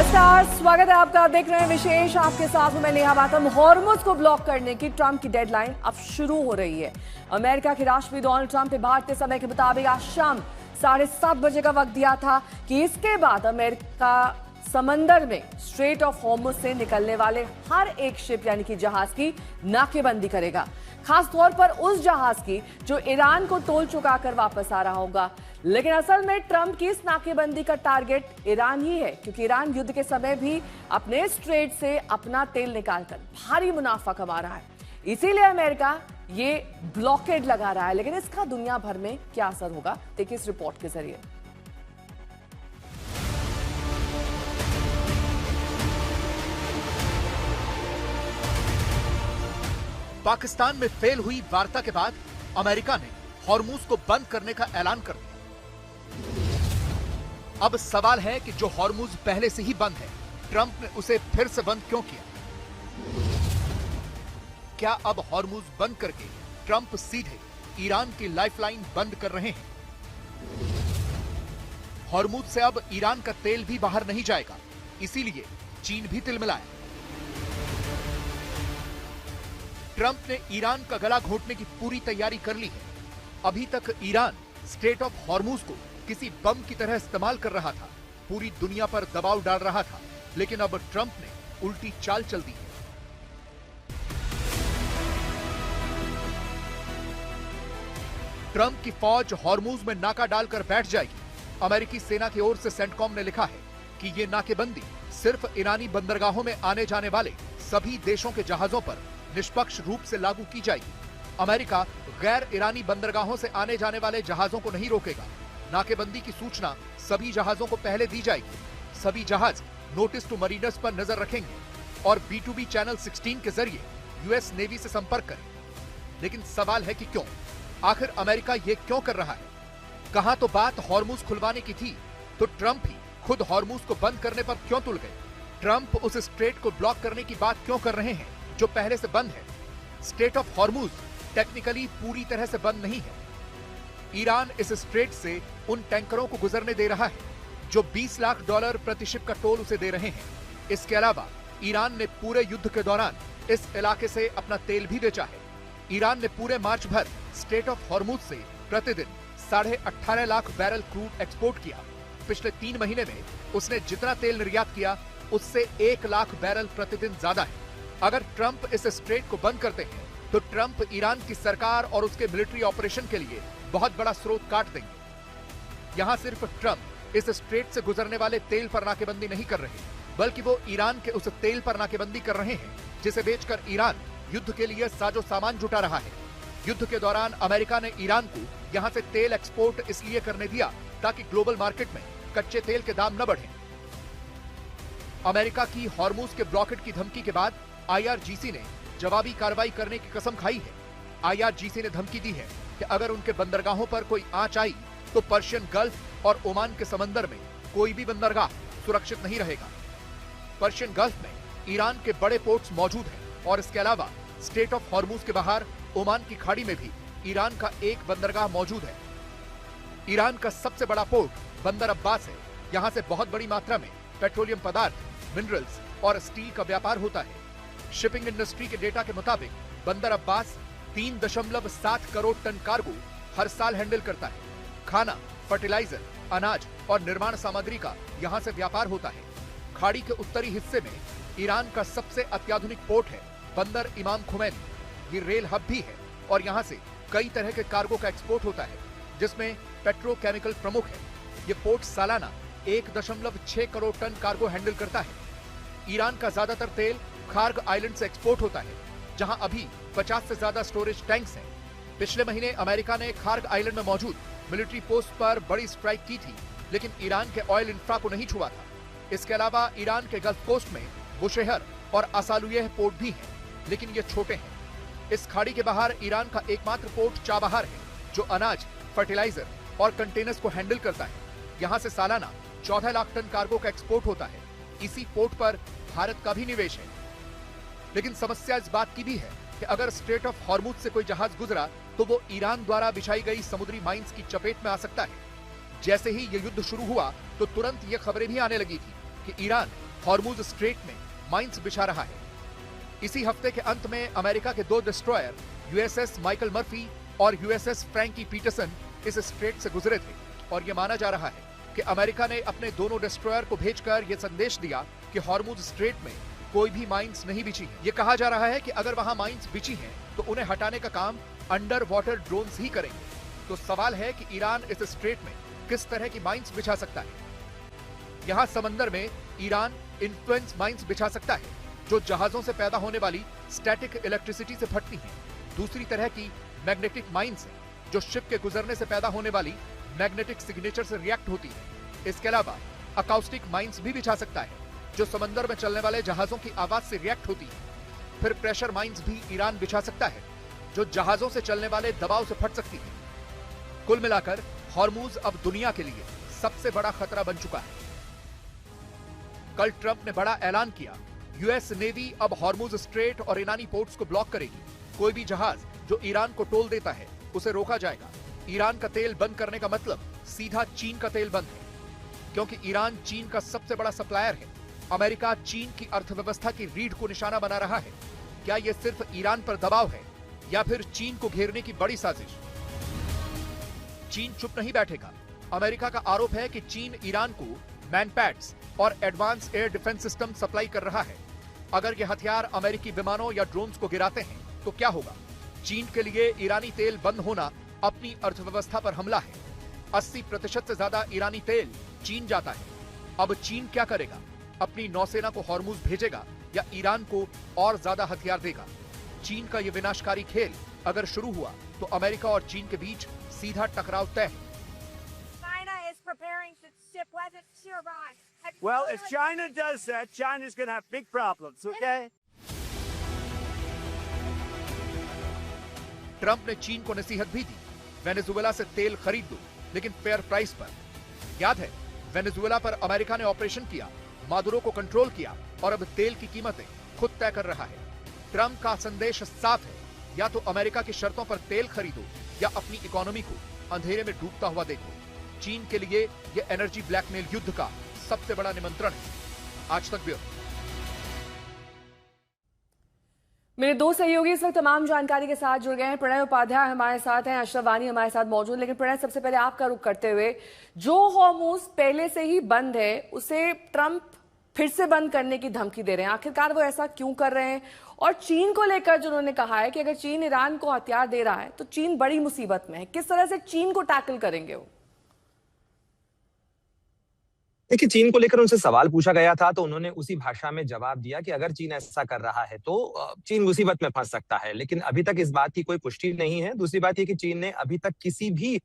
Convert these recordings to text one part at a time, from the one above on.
नमस्कार, स्वागत है आपका। आप देख रहे हैं विशेष, आपके साथ हूं मैं नेहा बातम। हॉर्मुज को ब्लॉक करने की ट्रंप की डेडलाइन अब शुरू हो रही है। अमेरिका के राष्ट्रपति डोनाल्ड ट्रंप ने भारतीय समय के मुताबिक आज शाम 7:30 बजे का वक्त दिया था कि इसके बाद अमेरिका समंदर में स्ट्रेट ऑफ हॉर्मुज से निकलने वाले हर एक शिप यानी कि जहाज की नाकेबंदी करेगा, खास तौर पर उस जहाज की जो ईरान को टोल चुकाकर वापस आ रहा होगा। लेकिन असल में ट्रंप की इस नाकेबंदी का टारगेट ईरान ही है, क्योंकि ईरान युद्ध के समय भी अपने स्ट्रेट से अपना तेल निकालकर भारी मुनाफा कमा रहा है। इसीलिए अमेरिका ये ब्लॉकेड लगा रहा है। लेकिन इसका दुनिया भर में क्या असर होगा, देखिए इस रिपोर्ट के जरिए। पाकिस्तान में फेल हुई वार्ता के बाद अमेरिका ने हॉर्मुज को बंद करने का ऐलान कर दिया। अब सवाल है कि जो हॉर्मुज पहले से ही बंद है, ट्रंप ने उसे फिर से बंद क्यों किया? क्या अब हॉर्मुज बंद करके ट्रंप सीधे ईरान की लाइफलाइन बंद कर रहे हैं? हॉर्मुज से अब ईरान का तेल भी बाहर नहीं जाएगा, इसीलिए चीन भी तिलमिलाया। ट्रंप ने ईरान का गला घोंटने की पूरी तैयारी कर ली है। अभी तक ईरान स्ट्रेट ऑफ हॉर्मुज को किसी बम की तरह इस्तेमाल कर रहा था, पूरी दुनिया पर दबाव डाल रहा था। लेकिन अब ट्रंप ने उल्टी चाल चल दी है। ट्रंप की फौज हॉर्मुज में नाका डालकर बैठ जाएगी। अमेरिकी सेना की ओर से सेंटकॉम ने लिखा है कि यह नाकेबंदी सिर्फ ईरानी बंदरगाहों में आने जाने वाले सभी देशों के जहाजों पर निष्पक्ष रूप से लागू की जाएगी। अमेरिका गैर ईरानी बंदरगाहों से आने जाने वाले जहाजों को नहीं रोकेगा। नाकेबंदी की सूचना सभी जहाजों को पहले दी जाएगी। सभी जहाज नोटिस टू मरीनर्स पर नजर रखेंगे और B2B चैनल 16 के जरिए यूएस नेवी से संपर्क करें। लेकिन सवाल है कि क्यों? आखिर अमेरिका ये क्यों कर रहा है? कहां तो बात हॉर्मुज खुलवाने की थी, तो ट्रंप ही खुद हॉर्मुज को बंद करने पर क्यों तुल गए? ट्रंप उस स्ट्रेट को ब्लॉक करने की बात क्यों कर रहे हैं जो पहले से बंद है? स्ट्रेट ऑफ हॉर्मुज टेक्निकली पूरी तरह से बंद नहीं है। ईरान इस स्ट्रेट से उन टैंकरों को गुजरने दे रहा है जो $20 लाख प्रति शिप का टोल उसे दे रहे हैं। इसके अलावा ईरान ने पूरे युद्ध के दौरान इस इलाके से अपना तेल भी बेचा है। ईरान ने पूरे मार्च भर स्ट्रेट ऑफ हॉर्मुज से प्रतिदिन 18.5 लाख बैरल क्रूड एक्सपोर्ट किया। पिछले 3 महीने में उसने जितना तेल निर्यात किया उससे 1 लाख बैरल प्रतिदिन ज्यादा है। अगर ट्रंप इस स्ट्रेट को बंद करते हैं तो ट्रंप ईरान की सरकार और उसके मिलिट्री ऑपरेशन के लिए बहुत बड़ा स्रोत काट देंगे। यहां सिर्फ ट्रंप इस स्ट्रेट से गुजरने वाले तेल पर नाकेबंदी नहीं कर रहे, बल्कि वो ईरान के उस तेल पर नाकेबंदी कर रहे हैं जिसे बेचकर ईरान युद्ध के लिए साजो सामान जुटा रहा है। युद्ध के दौरान अमेरिका ने ईरान को यहां से तेल एक्सपोर्ट इसलिए करने दिया ताकि ग्लोबल मार्केट में कच्चे तेल के दाम न बढ़े। अमेरिका की हॉर्मुज के ब्लॉकेट की धमकी के बाद IRGC ने जवाबी कार्रवाई करने की कसम खाई है। IRGC ने धमकी दी है कि अगर उनके बंदरगाहों पर कोई आंच आई तो पर्शियन गल्फ और ओमान के समंदर में कोई भी बंदरगाह सुरक्षित नहीं रहेगा। पर्शियन गल्फ में ईरान के बड़े पोर्ट्स मौजूद हैं और इसके अलावा स्ट्रेट ऑफ हॉर्मुज के बाहर ओमान की खाड़ी में भी ईरान का एक बंदरगाह मौजूद है। ईरान का सबसे बड़ा पोर्ट बंदर अब्बास है। यहाँ से बहुत बड़ी मात्रा में पेट्रोलियम पदार्थ, मिनरल्स और स्टील का व्यापार होता है। शिपिंग इंडस्ट्री के डेटा के मुताबिक बंदर अब्बास 3.7 करोड़ टन कार्गो हर साल हैंडल करता है। खाना, फर्टिलाइजर, अनाज और निर्माण सामग्री का यहाँ से व्यापार होता है। खाड़ी के उत्तरी हिस्से में ईरान का सबसे अत्याधुनिक पोर्ट है बंदर इमाम खुमैनी। ये रेल हब भी है और यहाँ से कई तरह के कार्गो का एक्सपोर्ट होता है, जिसमें पेट्रोकेमिकल प्रमुख है। ये पोर्ट सालाना 1.6 करोड़ टन कार्गो हैंडल करता है। ईरान का ज्यादातर तेल खार्ग आइलैंड से एक्सपोर्ट होता है, जहां अभी 50 से ज्यादा स्टोरेज टैंक्स हैं। पिछले महीने अमेरिका ने खार्ग आइलैंड में मौजूद मिलिट्री पोस्ट पर बड़ी स्ट्राइक की थी, लेकिन ईरान के ऑयल इंफ्रा को नहीं छुआ था। इसके अलावा ईरान के गल्फ कोस्ट में बुशेहर और असालुयह पोर्ट भी हैं, लेकिन ये छोटे हैं। इस खाड़ी के बाहर ईरान का एकमात्र पोर्ट चाबहार है, जो अनाज, फर्टिलाइजर और कंटेनर्स को हैंडल करता है। यहाँ से सालाना 14 लाख टन कार्गो का एक्सपोर्ट होता है। इसी पोर्ट पर भारत का भी निवेश है। लेकिन समस्या इस बात की भी है कि अगर स्ट्रेट ऑफ हॉर्मुज से कोई जहाज गुजरा तो वो ईरान द्वारा बिछाई गई समुद्री माइंस की चपेट में आ सकता है। जैसे ही ये युद्ध शुरू हुआ तो तुरंत ये खबरें भी आने लगी थी कि ईरान हॉर्मुज स्ट्रेट में माइंस बिछा रहा है। इसी हफ्ते के अंत में अमेरिका के 2 डिस्ट्रॉयर यूएसएस माइकल मर्फी और यूएसएस फ्रैंकी पीटरसन इस स्ट्रेट से गुजरे थे और यह माना जा रहा है कि अमेरिका ने अपने दोनों डिस्ट्रॉयर को भेजकर यह संदेश दिया कि हॉर्मुज स्ट्रेट में कोई भी माइंस नहीं बिछी है। यह कहा जा रहा है कि अगर वहां माइंस बिछी हैं तो उन्हें हटाने का काम अंडर वाटर ड्रोन्स ही करेंगे। तो सवाल है कि ईरान इस स्ट्रेट में किस तरह की माइंस बिछा सकता है। यहां समंदर में ईरान इन्फ्लुएंस माइंस बिछा सकता है जो जहाजों से पैदा होने वाली स्टैटिक इलेक्ट्रिसिटी से फटती हैं। दूसरी तरह की मैग्नेटिक माइंस है जो शिप के गुजरने से पैदा होने वाली मैग्नेटिक सिग्नेचर से रिएक्ट होती है। इसके अलावा अकाउस्टिक माइंस भी बिछा सकता है जो समंदर में चलने वाले जहाजों की आवाज से रिएक्ट होती है। फिर प्रेशर माइंस भी ईरान बिछा सकता है जो जहाजों से चलने वाले दबाव से फट सकती है। कुल मिलाकर हॉर्मुज अब दुनिया के लिए सबसे बड़ा खतरा बन चुका है। कल ट्रंप ने बड़ा ऐलान किया, यूएस नेवी अब हॉर्मुज स्ट्रेट और ईरानी पोर्ट्स को ब्लॉक करेगी। कोई भी जहाज जो ईरान को टोल देता है उसे रोका जाएगा। ईरान का तेल बंद करने का मतलब सीधा चीन का तेल बंद है, क्योंकि ईरान चीन का सबसे बड़ा सप्लायर है। अमेरिका चीन की अर्थव्यवस्था की रीढ़ को निशाना बना रहा है। क्या यह सिर्फ ईरान पर दबाव है या फिर चीन को घेरने की बड़ी साजिश? चीन चुप नहीं बैठेगा। अमेरिका का आरोप है कि चीन ईरान को मैनपैड्स और advance air defence system supply कर रहा है। अगर यह हथियार अमेरिकी विमानों या ड्रोन्स को गिराते हैं तो क्या होगा? चीन के लिए ईरानी तेल बंद होना अपनी अर्थव्यवस्था पर हमला है। 80% से ज्यादा ईरानी तेल चीन जाता है। अब चीन क्या करेगा? अपनी नौसेना को हॉर्मुज भेजेगा या ईरान को और ज्यादा हथियार देगा? चीन का यह विनाशकारी खेल अगर शुरू हुआ तो अमेरिका और चीन के बीच सीधा टकराव तय है। Well, if China does that, China's going to have big problems, okay? Trump ने चीन को नसीहत भी दी, वेनेजुएला से तेल खरीद लो, लेकिन फेयर प्राइस पर। याद है, वेनेजुएला पर अमेरिका ने ऑपरेशन किया, मादुरो को कंट्रोल किया और अब तेल की कीमतें खुद तय कर रहा है। ट्रंप का संदेश साफ है, या तो अमेरिका की शर्तों पर तेल खरीदो या अपनी इकोनॉमी को अंधेरे में डूबता हुआ देखो। चीन के लिए यह एनर्जी ब्लैकमेल युद्ध का सबसे बड़ा निमंत्रण है। आज तक ब्यूरो। मेरे 2 सहयोगी इस वक्त तमाम जानकारी के साथ जुड़ गए हैं। प्रणय उपाध्याय हमारे साथ हैं, अशरफ वानी हमारे साथ मौजूद। लेकिन प्रणय, सबसे पहले आपका रुख करते हुए, जो हॉर्मुज पहले से ही बंद है उसे ट्रंप फिर से बंद करने की धमकी दे रहे हैं। आखिरकार वो ऐसा क्यों कर रहे हैं? और चीन को लेकर जो उन्होंने कहा है कि अगर चीन ईरान को हथियार दे रहा है तो चीन बड़ी मुसीबत में है, किस तरह से चीन को टैकल करेंगे वो? देखिए, चीन को लेकर उनसे सवाल पूछा गया था तो उन्होंने उसी भाषा में जवाब दिया कि अगर चीन ऐसा कर रहा है तो चीन मुसीबत में फंस सकता है। लेकिन अभी तक इस बात की कोई पुष्टि नहीं है। दूसरी बात यह कि चीन ने अभी तक किसी भी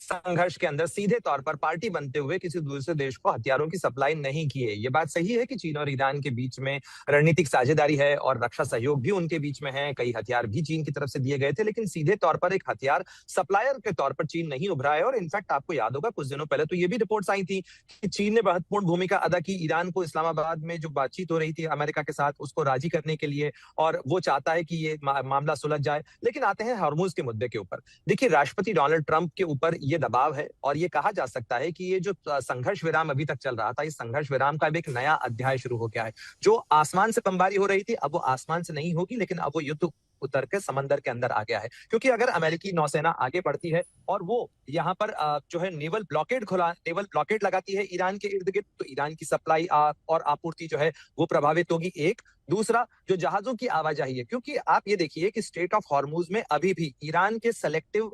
संघर्ष के अंदर सीधे तौर पर पार्टी बनते हुए किसी दूसरे देश को हथियारों की सप्लाई नहीं की है। ये बात सही है कि चीन और ईरान के बीच में रणनीतिक साझेदारी है और रक्षा सहयोग भी उनके बीच में है। कई हथियार भी चीन की तरफ से दिए गए थे, लेकिन सीधे तौर पर एक हथियार सप्लायर के तौर पर चीन नहीं उभरा है। और इनफैक्ट आपको याद होगा, कुछ दिनों पहले तो ये भी रिपोर्ट्स आई थी कि चीन ने महत्वपूर्ण भूमिका अदा की ईरान को इस्लामाबाद में जो बातचीत हो रही थी अमेरिका के साथ, उसको राजी करने के लिए, और वो चाहता है कि ये मामला सुलझ जाए। लेकिन आते हैं हॉर्मुज के मुद्दे के ऊपर। देखिए, राष्ट्रपति डोनाल्ड ट्रंप के ऊपर ये दबाव है और ये कहा जा सकता है कि ये जो संघर्ष विराम अभी तक चल रहा था, इस संघर्ष विराम का अब एक नया अध्याय शुरू हो गया है। जो आसमान से बमबारी हो रही थी, अब वो आसमान से नहीं होगी, लेकिन अब वो युद्ध उतर के समंदर के अंदर आ गया है। क्योंकि अगर अमेरिकी नौसेना आगे बढ़ती है और वो यहाँ पर जो है नेवल ब्लॉकेड लगाती है ईरान के इर्द गिर्द, तो ईरान की सप्लाई और आपूर्ति जो है वो प्रभावित होगी। एक दूसरा, जो जहाजों की आवाजाही है, क्योंकि आप ये देखिए कि स्ट्रेट ऑफ हॉर्मुज में अभी भी ईरान के सेलेक्टिव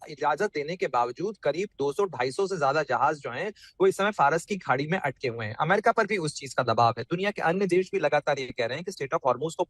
इजाजत देने के बावजूद करीब 200-250 से ज्यादा जहाज जो हैं वो इस समय फारस की खाड़ी में अटके हुए हैं। अमेरिका पर भी उस चीज का दबाव है। दुनिया के अन्य देश भी लगातार ये कह रहे हैं कि स्ट्रेट ऑफ हॉर्मुज को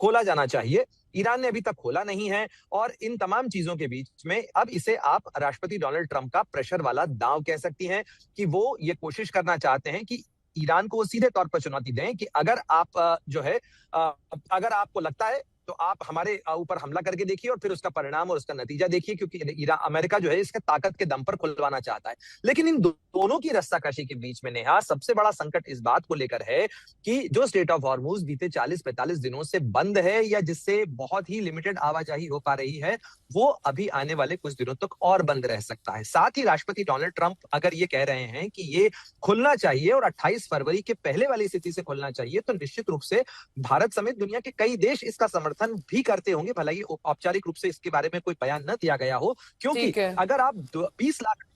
खोला जाना चाहिए। ईरान ने अभी तक खोला नहीं है। और इन तमाम चीजों के बीच में अब इसे आप राष्ट्रपति डोनाल्ड ट्रंप का प्रेशर वाला दांव कह सकती हैं कि वो ये कोशिश करना चाहते हैं कि ईरान को वो सीधे तौर पर चुनौती दें कि अगर आप जो है अगर आपको लगता है तो आप हमारे ऊपर हमला करके देखिए और फिर उसका परिणाम और उसका नतीजा देखिए, क्योंकि अमेरिका जो है इसके ताकत के दम पर खुलवाना चाहता है। लेकिन इन दोनों की रस्साकशी के बीच में नेहा सबसे बड़ा संकट इस बात को लेकर है कि जो स्ट्रेट ऑफ हॉर्मुज बीते 40-45 दिनों से बंद है या जिससे बहुत ही लिमिटेड आवाजाही हो पा रही है, वो अभी आने वाले कुछ दिनों तक और बंद रह सकता है। साथ ही राष्ट्रपति डोनाल्ड ट्रंप अगर ये कह रहे हैं कि ये खुलना चाहिए और 28 फरवरी के पहले वाली स्थिति से खुलना चाहिए, तो निश्चित रूप से भारत समेत दुनिया के कई देश इसका समर्थन भी करते होंगे, भला ये औपचारिक रूप से इसके बारे में कोई बयान न दिया गया हो। क्योंकि अगर आप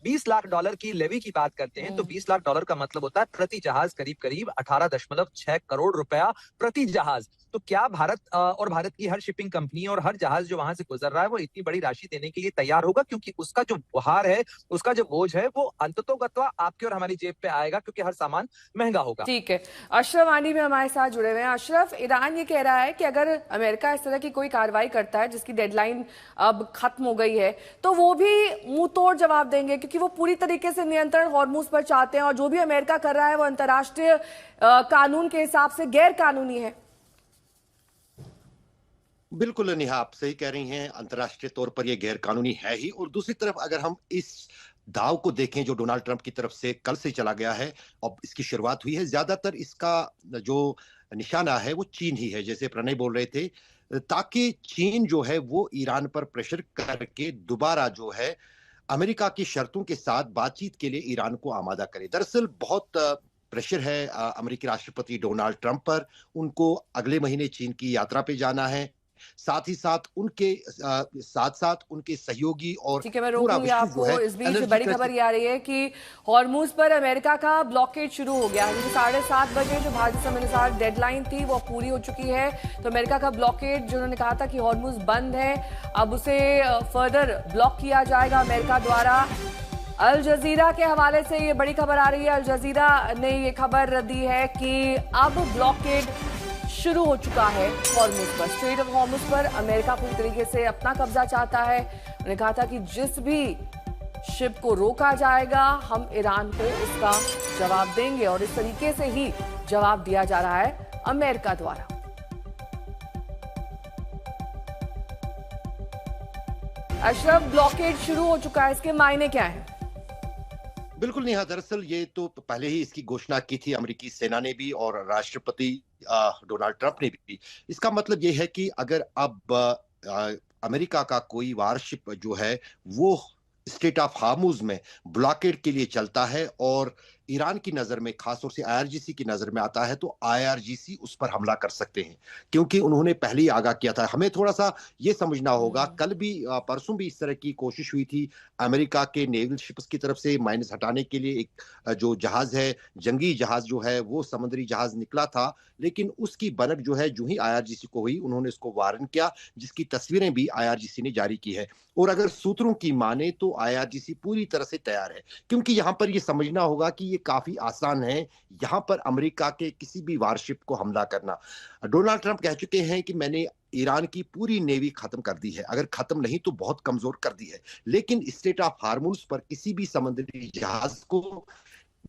20 लाख डॉलर की लेवी की बात करते हैं तो 20 लाख डॉलर का मतलब होता है प्रति जहाज करीब करीब 18.6 करोड़ रुपया प्रति जहाज। तो क्या भारत और भारत की हर शिपिंग कंपनी और हर जहाज जो वहां से गुजर रहा है वो इतनी बड़ी राशि देने के लिए तैयार होगा? क्योंकि उसका जो भार है, उसका जो बोझ है, वो अंततोगत्वा आपके और हमारी जेब पे आएगा, क्योंकि हर सामान महंगा होगा। ठीक है, अशरफ आनी भी हमारे साथ जुड़े हुए हैं। अशरफ, ईरान ये कह रहा है कि अगर अमेरिका इस तरह की कोई कार्रवाई करता है जिसकी डेडलाइन अब खत्म हो गई है, तो वो भी मुंह तोड़ जवाब देंगे, क्योंकि वो पूरी तरीके से नियंत्रण हॉर्मुज पर चाहते हैं और जो भी अमेरिका कर रहा है वो अंतर्राष्ट्रीय कानून के हिसाब से गैर कानूनी है। बिल्कुल नेहा, आप सही कह रही हैं, अंतर्राष्ट्रीय तौर पर यह गैर कानूनी है ही। और दूसरी तरफ अगर हम इस दाव को देखें जो डोनाल्ड ट्रंप की तरफ से कल से चला गया है और इसकी शुरुआत हुई है, ज्यादातर इसका जो निशाना है वो चीन ही है, जैसे प्रणय बोल रहे थे, ताकि चीन जो है वो ईरान पर प्रेशर करके दोबारा जो है अमेरिका की शर्तों के साथ बातचीत के लिए ईरान को आमादा करे। दरअसल बहुत प्रेशर है अमेरिकी राष्ट्रपति डोनाल्ड ट्रंप पर। उनको अगले महीने चीन की यात्रा पे जाना है, साथ ही साथ उनके साथ उनके सहयोगी और ठीक है, मैं रोकूंगी आपको। इस बीच बड़ी खबर ये आ रही है कि हॉर्मुज पर अमेरिका का ब्लॉकेड शुरू हो गया है। 7:30 बजे जो भारतीय समय अनुसार डेडलाइन थी वो पूरी हो चुकी है। तो अमेरिका का ब्लॉकेड, जो उन्होंने कहा था कि हॉर्मुज बंद है, अब उसे फर्दर ब्लॉक किया जाएगा अमेरिका द्वारा। अल जजीरा के हवाले से ये बड़ी खबर आ रही है। अल जजीरा ने ये खबर दी है कि अब ब्लॉकेड शुरू हो चुका है हॉर्मुज पर, स्ट्रेट ऑफ हॉर्मुज पर। अमेरिका पूरी तरीके से अपना कब्जा चाहता है। उन्होंने कहा था कि जिस भी शिप को रोका जाएगा हम ईरान को उसका जवाब देंगे, और इस तरीके से ही जवाब दिया जा रहा है अमेरिका द्वारा। अशरफ, ब्लॉकेड शुरू हो चुका है, इसके मायने क्या है? बिल्कुल नेहा, दरअसल ये तो पहले ही इसकी घोषणा की थी अमेरिकी सेना ने भी और राष्ट्रपति डोनाल्ड ट्रंप ने भी। इसका मतलब ये है कि अगर अब अमेरिका का कोई वारशिप जो है वो स्ट्रेट ऑफ हार्मुज में ब्लॉकेड के लिए चलता है और ईरान की नजर में, खासतौर से आईआरजीसी की नजर में आता है, तो आईआरजीसी उस पर हमला कर सकते हैं, क्योंकि उन्होंने पहले ही आगाह किया था। हमें थोड़ा सा ये समझना होगा, कल भी परसों भी इस तरह की कोशिश हुई थी अमेरिका के नेवल शिप्स की तरफ से माइनस हटाने के लिए। एक जो जहाज है, जंगी जहाज जो है वो समुद्री जहाज निकला था, लेकिन उसकी बनक जो है जो ही आईआरजीसी को हुई उन्होंने उसको वारन किया, जिसकी तस्वीरें भी आईआरजीसी ने जारी की है। और अगर सूत्रों की माने तो आईआरजीसी पूरी तरह से तैयार है, क्योंकि यहाँ पर ये समझना होगा कि ये काफी आसान है यहाँ पर अमेरिका के किसी भी वारशिप को हमला करना। डोनाल्ड ट्रंप कह चुके हैं कि मैंने ईरान की पूरी नेवी खत्म कर दी है, अगर खत्म नहीं तो बहुत कमजोर कर दी है, लेकिन स्ट्रेट ऑफ हार्मुज पर किसी भी समुद्री जहाज को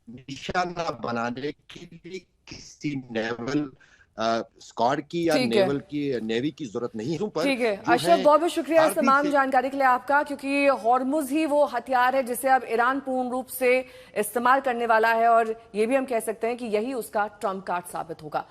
निशाना बनाने के लिए किसी नेवल स्क्वाड की या नेवल की नेवी की जरूरत नहीं है। ठीक है अशरफ, बहुत बहुत शुक्रिया इस तमाम जानकारी के लिए आपका, क्योंकि हॉर्मुज ही वो हथियार है जिसे अब ईरान पूर्ण रूप से इस्तेमाल करने वाला है, और ये भी हम कह सकते हैं कि यही उसका ट्रम्प कार्ड साबित होगा।